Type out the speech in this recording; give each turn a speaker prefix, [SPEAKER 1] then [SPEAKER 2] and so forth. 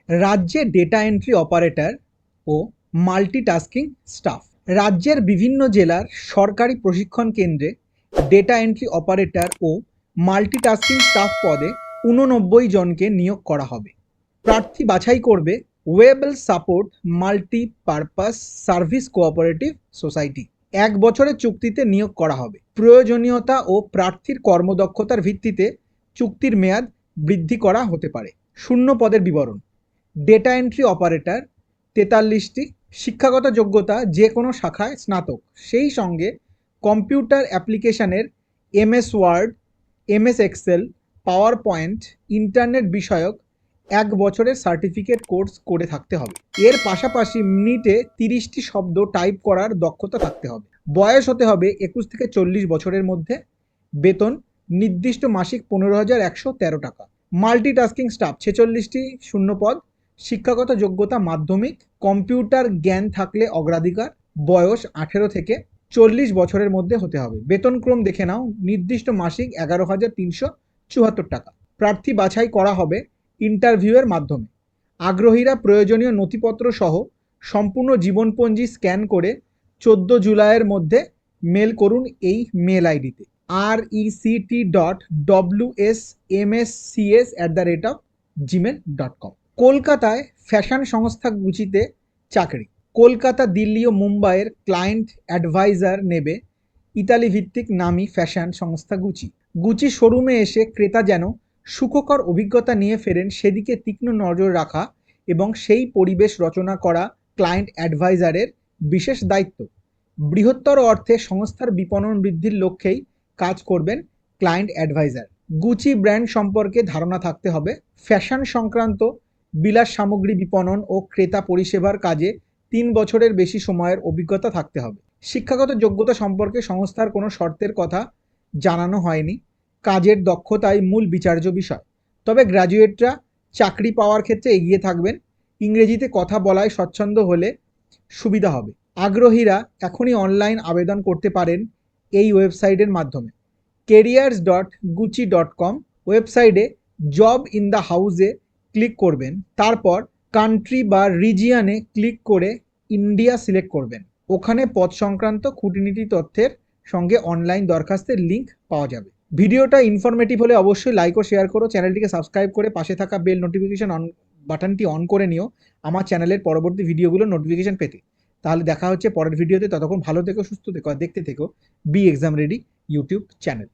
[SPEAKER 1] রাজ্যে data entry operator ও multitasking staff. রাজ্যের বিভিন্ন জেলার সরকারি প্রশিক্ষণ কেন্দ্রে ডেটা এন্ট্রি অপারেটর ও মাল্টিটাস্কিং স্টাফ পদে 89 জনকে নিয়োগ করা হবে। প্রার্থী বাছাই করবে Webel support multipurpose service cooperative society. 1 বছরের চুক্তিতে নিয়োগ করা হবে। প্রয়োজনীয়তা ও প্রার্থীর কর্মদক্ষতার ভিত্তিতে চুক্তির মেয়াদ বৃদ্ধি করা হতে পারে। শূন্য পদের বিবরণ। ডেটা এন্ট্রি অপারেটর 43টি, শিক্ষাগত যোগ্যতা যে কোনো শাখায় স্নাতক, সেই সঙ্গে কম্পিউটার অ্যাপ্লিকেশনের MS Word, MS Excel, PowerPoint, internet বিষয়ক 1 বছরের সার্টিফিকেট কোর্স করে থাকতে হবে। এর পাশাপাশি মিনিটে 30টি শব্দ টাইপ করার দক্ষতা থাকতে হবে। বয়স হতে হবে 21 থেকে 40 বছরের মধ্যে। বেতন নির্দিষ্ট মাসিক 15,113 টাকা। মাল্টিটাস্কিং স্টাফ 46টি শূন্যপদ, শিক্ষাগত যোগ্যতা মাধ্যমিক, কম্পিউটার জ্ঞান থাকলে অগ্রাধিকার, বয়স 18 থেকে 40 বছরের মধ্যে হতে হবে। বেতনক্রম দেখে নাও, নির্দিষ্ট মাসিক 11,374 টাকা। প্রার্থী বাছাই করা হবে ইন্টারভিউয়ের মাধ্যমে। আগ্রহীরা প্রয়োজনীয় নথিপত্র সহ সম্পূর্ণ জীবনপঞ্জি স্ক্যান করে 14 জুলাইয়ের মধ্যে মেল করুন এই মেল আইডিতে rect.wsmscs@gmail.com। কলকাতায় ফ্যাশন সংস্থা গুচিতে চাকরি। কলকাতা, দিল্লি ও মুম্বাইয়ের ক্লায়েন্ট অ্যাডভাইজার নেবে ইতালি ভিত্তিক নামী ফ্যাশন সংস্থা গুচি। গুচি শোরুমে এসে ক্রেতা যেন সুখকর অভিজ্ঞতা নিয়ে ফেরেন সেদিকে তীক্ষ্ণ নজর রাখা এবং সেই পরিবেশ রচনা করা ক্লায়েন্ট অ্যাডভাইজারের বিশেষ দায়িত্ব। বৃহত্তর অর্থে সংস্থার বিপণন বৃদ্ধির লক্ষ্যেই কাজ করবেন ক্লায়েন্ট অ্যাডভাইজার। গুচি ব্র্যান্ড সম্পর্কে ধারণা থাকতে হবে। ফ্যাশন সংক্রান্ত বিলাস সামগ্রী বিপণন ও ক্রেতা পরিষেবার কাজে 3 বছরের বেশি সময়ের অভিজ্ঞতা থাকতে হবে। শিক্ষাগত যোগ্যতা সম্পর্কে সংস্থার কোনো শর্তের কথা জানানো হয়নি। কাজের দক্ষতাই মূল বিচার্য বিষয়। তবে গ্র্যাজুয়েটরা চাকরি পাওয়ার ক্ষেত্রে এগিয়ে থাকবেন। ইংরেজিতে কথা বলায় স্বচ্ছন্দ হলে সুবিধা হবে। আগ্রহীরা এখনই অনলাইন আবেদন করতে পারেন এই ওয়েবসাইটের মাধ্যমে careers.gucci.com। ওয়েবসাইটে জব ইন দ্য হাউসে ক্লিক করবেন, তারপর কান্ট্রি বা রিজিয়নে ক্লিক করে ইন্ডিয়া সিলেক্ট করবেন। ওখানে পদ সংক্রান্ত খুঁটিনাটি তথ্যের সঙ্গে অনলাইন দরখাস্তের লিঙ্ক পাওয়া যাবে। ভিডিওটা ইনফরমেটিভ হলে অবশ্যই লাইক ও শেয়ার করো। চ্যানেলটিকে সাবস্ক্রাইব করে পাশে থাকা বেল নোটিফিকেশন বাটনটি অন করে নিও আমার চ্যানেলের পরবর্তী ভিডিওগুলো নোটিফিকেশন পেতে। তাহলে দেখা হচ্ছে পরের ভিডিওতে। ততক্ষণ ভালো থেকো, সুস্থ থেকো আর দেখতে থেকো be exam ready YouTube channel.